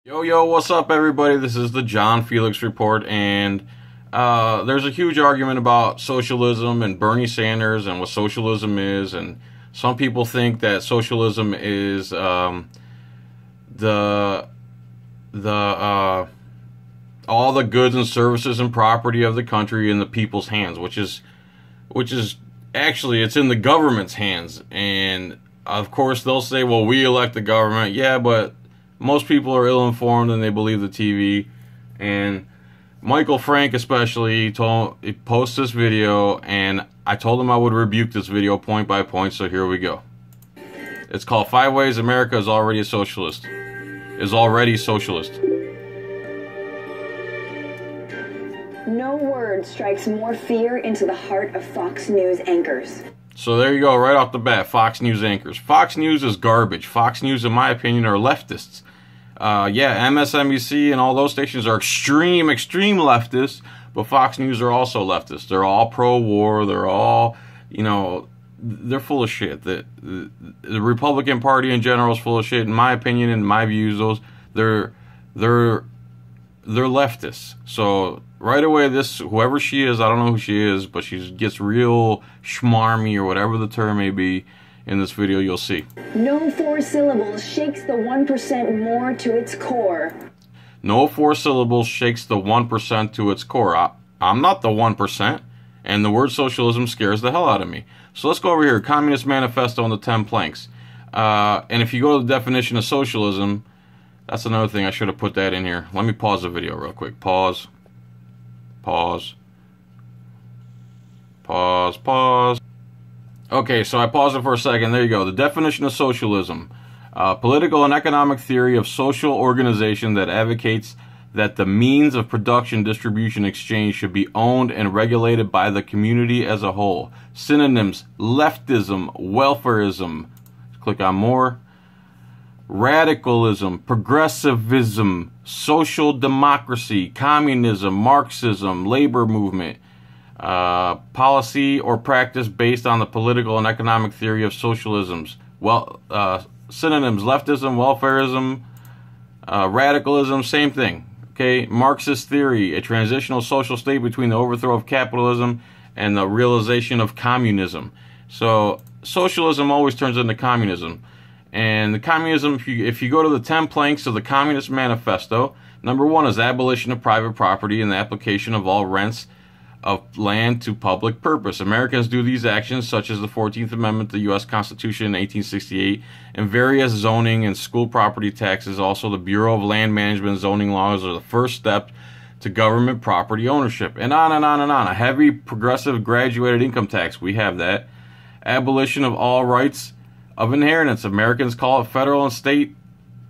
Yo, what's up, everybody? This is the John Filax Report, and there's a huge argument about socialism and Bernie Sanders and what socialism is, and some people think that socialism is all the goods and services and property of the country in the people's hands, which is actually, it's in the government's hands. And of course they'll say, well, we elect the government. Yeah, but most people are ill-informed and they believe the TV. And Michael Frank especially he posts this video, and I told him I would rebuke this video point by point, so here we go. It's called 5 Ways America is Already Socialist. No word strikes more fear into the heart of Fox News anchors. So there you go, right off the bat, Fox News anchors. Fox News is garbage. Fox News, in my opinion, are leftists. Yeah, MSNBC and all those stations are extreme leftists, but Fox News are also leftists. They're all pro-war. They're all, they're full of shit. The Republican Party in general is full of shit. In my opinion, in my views, they're leftists. So right away, whoever she is, I don't know who she is, but she gets real schmarmy, or whatever the term may be. In this video, you'll see. No 4 syllables shakes the 1% more to its core. No 4 syllables shakes the 1% to its core. I'm not the 1%, and the word socialism scares the hell out of me. So let's go over here. Communist Manifesto and the 10 planks. And if you go to the definition of socialism, that's another thing. I should have put that in here. Let me pause the video real quick. Pause. Okay, so I paused it for a second. There you go. The definition of socialism. Political and economic theory of social organization that advocates that the means of production, distribution, exchange should be owned and regulated by the community as a whole. Synonyms: leftism, welfarism. Click on more. Radicalism, progressivism, social democracy, communism, Marxism, labor movement. Policy or practice based on the political and economic theory of socialisms. Synonyms: leftism, welfarism, radicalism, same thing. Okay, Marxist theory, a transitional social state between the overthrow of capitalism and the realization of communism. So socialism always turns into communism. And the communism, if you go to the 10 planks of the Communist Manifesto, number 1 is abolition of private property and the application of all rents of land to public purpose. Americans do these actions, such as the 14th Amendment to the U.S. Constitution in 1868, and various zoning and school property taxes. Also, the Bureau of Land Management zoning laws are the first step to government property ownership. And on and on and on. A heavy progressive graduated income tax. We have that. Abolition of all rights of inheritance. Americans call it federal and state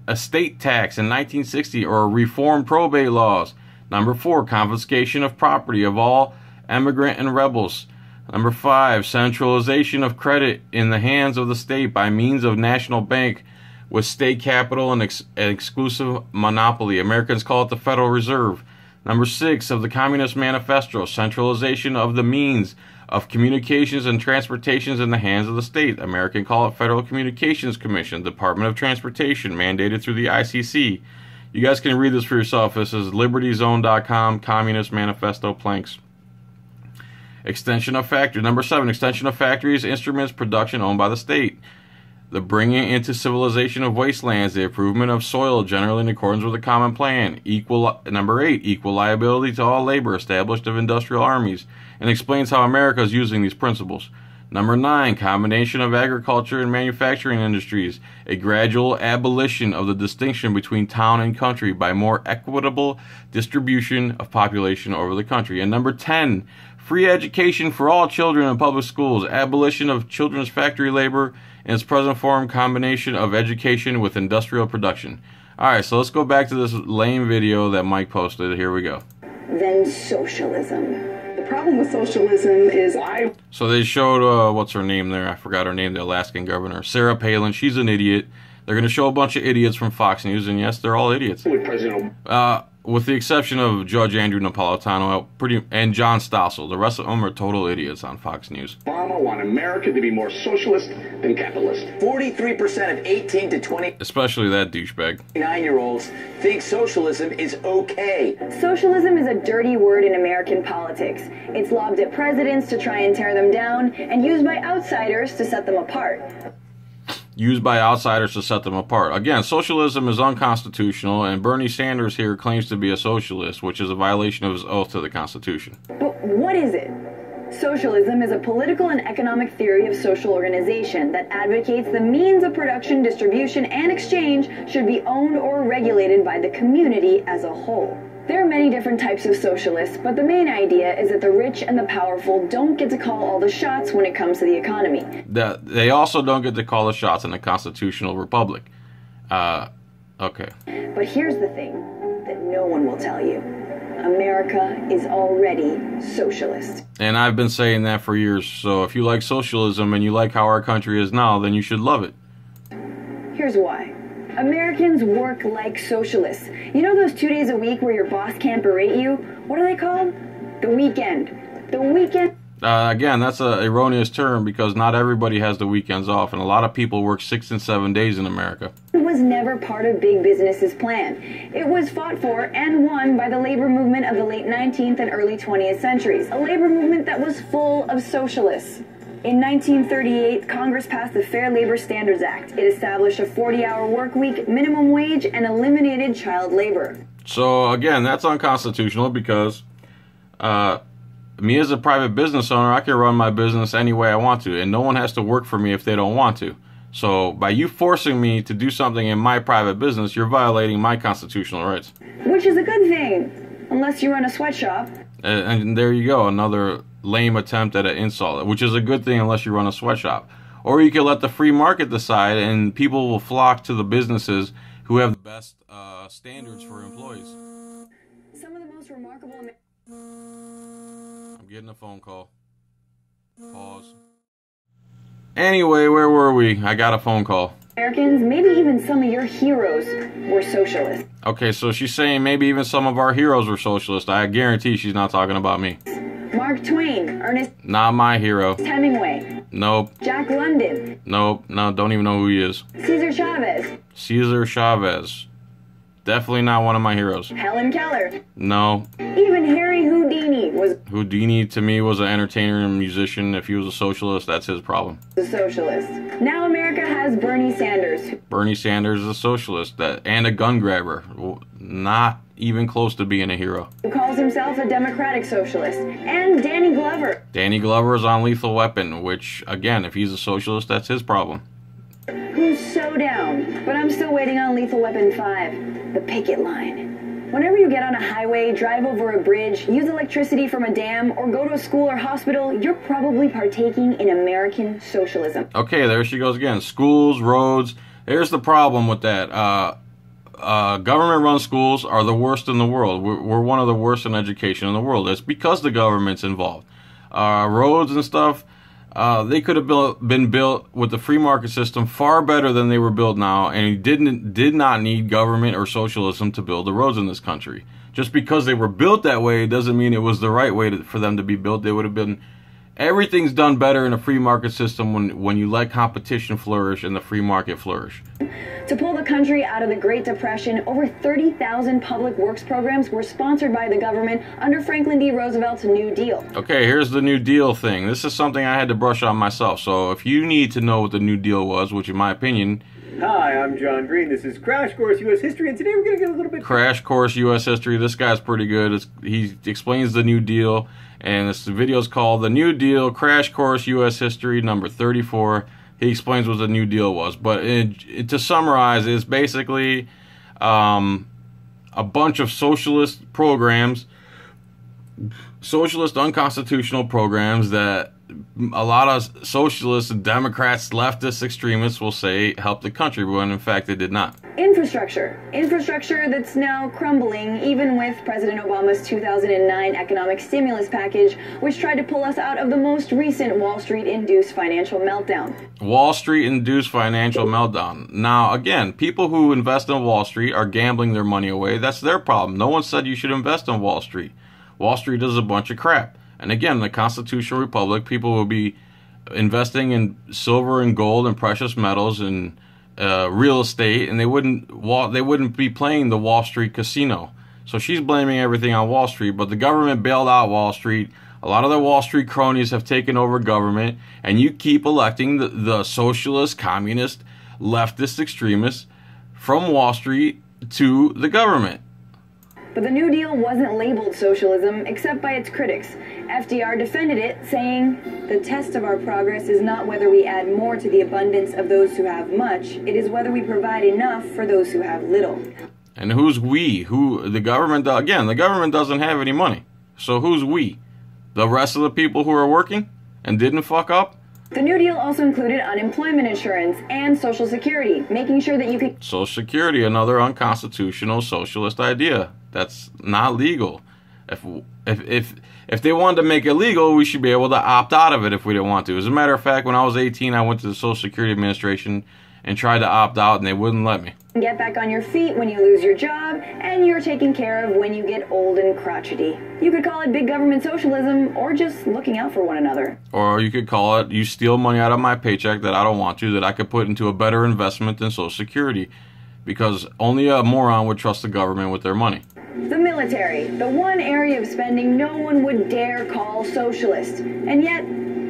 estate tax in 1960, or reform probate laws. Number 4, confiscation of property of all emigrant and rebels. Number 5, centralization of credit in the hands of the state by means of national bank with state capital and exclusive monopoly. Americans call it the Federal Reserve. Number 6 of the Communist Manifesto, centralization of the means of communications and transportations in the hands of the state. Americans call it Federal Communications Commission, Department of Transportation, mandated through the ICC. You guys can read this for yourself. This is libertyzone.com, Communist Manifesto planks. Extension of factories. Number 7, extension of factories, instruments, production owned by the state. The bringing into civilization of wastelands, the improvement of soil generally in accordance with the common plan. Number 8, equal liability to all labor, established of industrial armies, and explains how America is using these principles. Number 9, combination of agriculture and manufacturing industries, a gradual abolition of the distinction between town and country by more equitable distribution of population over the country. And number 10, free education for all children in public schools, abolition of children's factory labor in its present form, combination of education with industrial production. Alright, so let's go back to this lame video that Mike posted. Here we go. Then socialism. The problem with socialism is So they showed, what's her name there? I forgot her name, the Alaskan governor. Sarah Palin. She's an idiot. They're going to show a bunch of idiots from Fox News, and yes, they're all idiots. with the exception of Judge Andrew Napolitano and John Stossel. The rest of them are total idiots on Fox News. Obama want America to be more socialist than capitalist. 43% of 18 to 29 Especially that douchebag. year-olds think socialism is okay. Socialism is a dirty word in American politics. It's lobbed at presidents to try and tear them down, and used by outsiders to set them apart. Used by outsiders to set them apart. Again, socialism is unconstitutional, and Bernie Sanders here claims to be a socialist, which is a violation of his oath to the Constitution. But what is it? Socialism is a political and economic theory of social organization that advocates the means of production, distribution, and exchange should be owned or regulated by the community as a whole. There are many different types of socialists, but the main idea is that the rich and the powerful don't get to call all the shots when it comes to the economy. They also don't get to call the shots in a constitutional republic. Okay. But here's the thing that no one will tell you. America is already socialist. And I've been saying that for years, so if you like socialism and you like how our country is now, then you should love it. Here's why. Americans work like socialists. You know those 2 days a week where your boss can't berate you? What are they called? The weekend. The weekend. Again, that's an erroneous term because not everybody has the weekends off, and a lot of people work 6 and 7 days in America. It was never part of big business's plan. It was fought for and won by the labor movement of the late 19th and early 20th centuries, a labor movement that was full of socialists. In 1938, Congress passed the Fair Labor Standards Act. It established a 40-hour work week, minimum wage, and eliminated child labor. So, again, that's unconstitutional because me as a private business owner, I can run my business any way I want to, and no one has to work for me if they don't want to. So, by you forcing me to do something in my private business, you're violating my constitutional rights. Which is a good thing, unless you run a sweatshop. And there you go, another lame attempt at an insult, which is a good thing unless you run a sweatshop. Or you can let the free market decide, and people will flock to the businesses who have the best standards for employees. Some of the most remarkable... I'm getting a phone call. Pause. Anyway, where were we? I got a phone call. Americans, maybe even some of your heroes, were socialists. Okay, so she's saying maybe even some of our heroes were socialists. I guarantee she's not talking about me. Mark Twain, Ernest Not my hero. Hemingway, Nope. Jack London, Nope. No, don't even know who he is. Cesar Chavez, Cesar Chavez. Definitely not one of my heroes. Helen Keller, No. even Harry Houdini was Houdini to me was an entertainer and musician. If he was a socialist, that's his problem. a socialist. Now America has Bernie Sanders, Bernie Sanders is a socialist and a gun grabber. Not even close to being a hero. who calls himself a democratic socialist, and Danny Glover, Danny Glover is on Lethal Weapon, which, again, if he's a socialist, that's his problem. who's so down. But I'm still waiting on Lethal Weapon 5, the picket line. Whenever you get on a highway, drive over a bridge, use electricity from a dam, or go to a school or hospital, you're probably partaking in American socialism. Okay, there she goes again. Schools, roads. There's the problem with that. Government-run schools are the worst in the world. We're one of the worst in education in the world. It's because the government's involved. Roads and stuff, they could have been built with the free market system far better than they were built now, and you did not need government or socialism to build the roads in this country. Just because they were built that way doesn't mean it was the right way for them to be built. They would have been... Everything's done better in a free market system when you let competition flourish and the free market flourish. To pull the country out of the Great Depression, over 30,000 public works programs were sponsored by the government under Franklin D. Roosevelt's New Deal. Okay, here's the New Deal thing. This is something I had to brush on myself. So if you need to know what the New Deal was, which in my opinion... Hi, I'm John Green. This is Crash Course U.S. History, and today we're going to get a little bit... Crash Course U.S. History. This guy's pretty good. He explains the New Deal, and this video is called The New Deal, Crash Course U.S. History, number 34. He explains what the New Deal was. But to summarize, it's basically a bunch of socialist programs, socialist unconstitutional programs that a lot of socialists and Democrats, leftist extremists will say helped the country, when in fact they did not. Infrastructure that's now crumbling, even with President Obama's 2009 economic stimulus package, which tried to pull us out of the most recent Wall Street-induced financial meltdown. Wall Street-induced financial meltdown. Now, again, people who invest in Wall Street are gambling their money away. That's their problem. No one said you should invest in Wall Street. Wall Street is a bunch of crap. And again, in the constitutional republic, people will be investing in silver and gold and precious metals and real estate, and they wouldn't be playing the Wall Street casino. So she's blaming everything on Wall Street, but the government bailed out Wall Street. A lot of the Wall Street cronies have taken over government, and you keep electing the socialist, communist, leftist extremists from Wall Street to the government. But the New Deal wasn't labeled socialism except by its critics. FDR defended it, saying, "The test of our progress is not whether we add more to the abundance of those who have much, it is whether we provide enough for those who have little." And who's we? Who the government? Again, the government doesn't have any money. So who's we? The rest of the people who are working and didn't fuck up? The New Deal also included unemployment insurance and Social Security, making sure that you could... Social Security, another unconstitutional socialist idea. That's not legal. If they wanted to make it legal, we should be able to opt out of it if we didn't want to. As a matter of fact, when I was 18, I went to the Social Security Administration and tried to opt out, and they wouldn't let me. Get back on your feet when you lose your job, and you're taken care of when you get old and crotchety. You could call it big government socialism, or just looking out for one another. Or you could call it, you steal money out of my paycheck that I don't want to, that I could put into a better investment than Social Security. Because only a moron would trust the government with their money. The military, the one area of spending no one would dare call socialist. And yet,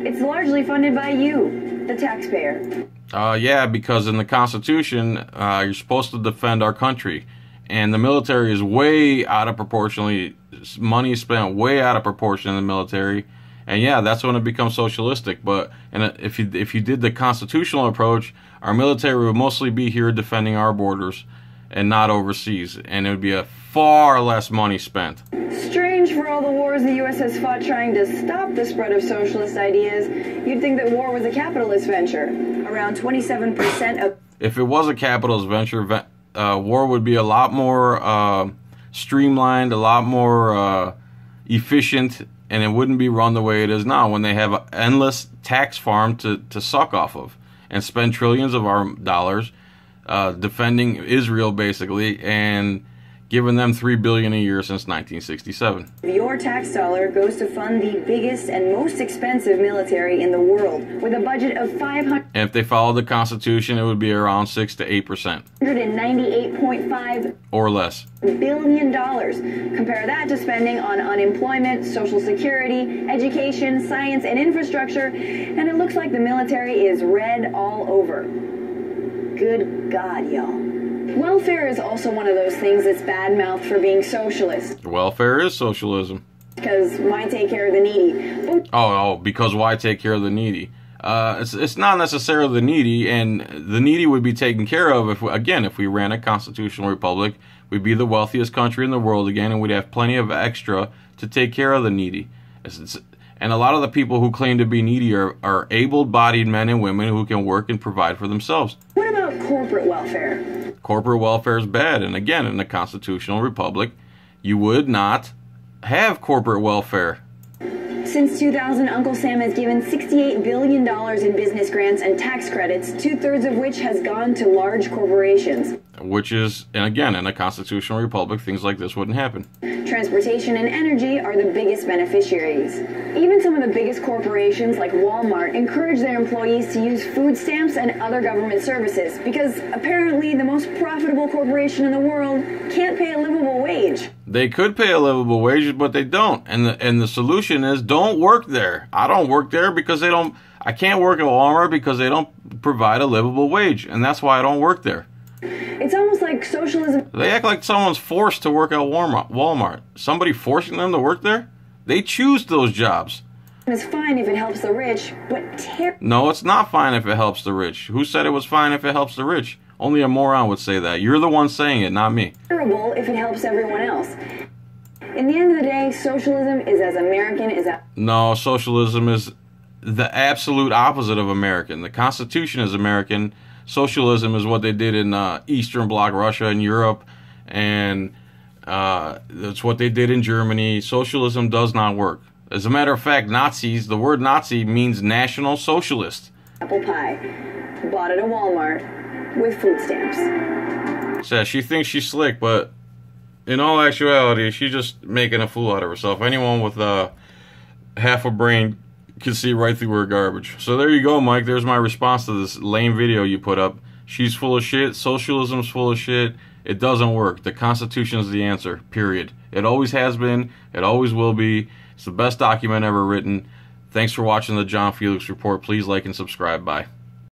it's largely funded by you, the taxpayer. Yeah, because in the Constitution, you're supposed to defend our country. And the military is way out of proportionally, money is spent way out of proportion in the military. And yeah, that's when it becomes socialistic. But if you did the constitutional approach, our military would mostly be here defending our borders and not overseas. And it would be a far less money spent. Strange, for all the wars the U.S. has fought trying to stop the spread of socialist ideas, you'd think that war was a capitalist venture. Around 27% of... If it was a capitalist venture, war would be a lot more streamlined, a lot more efficient, and it wouldn't be run the way it is now when they have an endless tax farm to suck off of and spend trillions of our dollars defending Israel, basically, and giving them $3 billion a year since 1967. Your tax dollar goes to fund the biggest and most expensive military in the world, with a budget of $500. And if they followed the Constitution, it would be around 6 to 8%. $198.5 or less billion. Compare that to spending on unemployment, Social Security, education, science, and infrastructure, and it looks like the military is red all over. Good God, y'all. Welfare is also one of those things that's bad-mouthed for being socialist. Welfare is socialism. Because why take care of the needy? Because why take care of the needy? It's not necessarily the needy, and the needy would be taken care of if we ran a constitutional republic. We'd be the wealthiest country in the world again, and we'd have plenty of extra to take care of the needy. And a lot of the people who claim to be needy are able-bodied men and women who can work and provide for themselves. What about corporate welfare? Corporate welfare is bad, and again, in a constitutional republic, you would not have corporate welfare. Since 2000, Uncle Sam has given $68 billion in business grants and tax credits, 2/3 of which has gone to large corporations. Which is, and again, in a constitutional republic, things like this wouldn't happen. Transportation and energy are the biggest beneficiaries. Even some of the biggest corporations, like Walmart, encourage their employees to use food stamps and other government services, because apparently the most profitable corporation in the world can't pay a livable wage. They could pay a livable wage, but they don't. And the solution is, don't work there. I don't work there because they don't. I can't work at Walmart because they don't provide a livable wage, and that's why I don't work there. It's almost like socialism. They act like someone's forced to work at Walmart. Somebody forcing them to work there? They choose those jobs. It's fine if it helps the rich, but No, it's not fine if it helps the rich. Who said it was fine if it helps the rich? Only a moron would say that. You're the one saying it, not me. Terrible if it helps everyone else. In the end of the day, socialism is as American as... No, socialism is the absolute opposite of American. The Constitution is American. Socialism is what they did in Eastern Bloc Russia and Europe, and that's what they did in Germany. Socialism does not work. As a matter of fact, Nazis, the word Nazi means National Socialist. Apple pie. Bought at a Walmart with food stamps. So she thinks she's slick, but in all actuality, she's just making a fool out of herself. Anyone with half a brain can see right through her garbage. So there you go, Mike. There's my response to this lame video you put up. She's full of shit. Socialism's full of shit. It doesn't work. The Constitution is the answer, period. It always has been. It always will be. It's the best document ever written. Thanks for watching the John Filax Report. Please like and subscribe. Bye.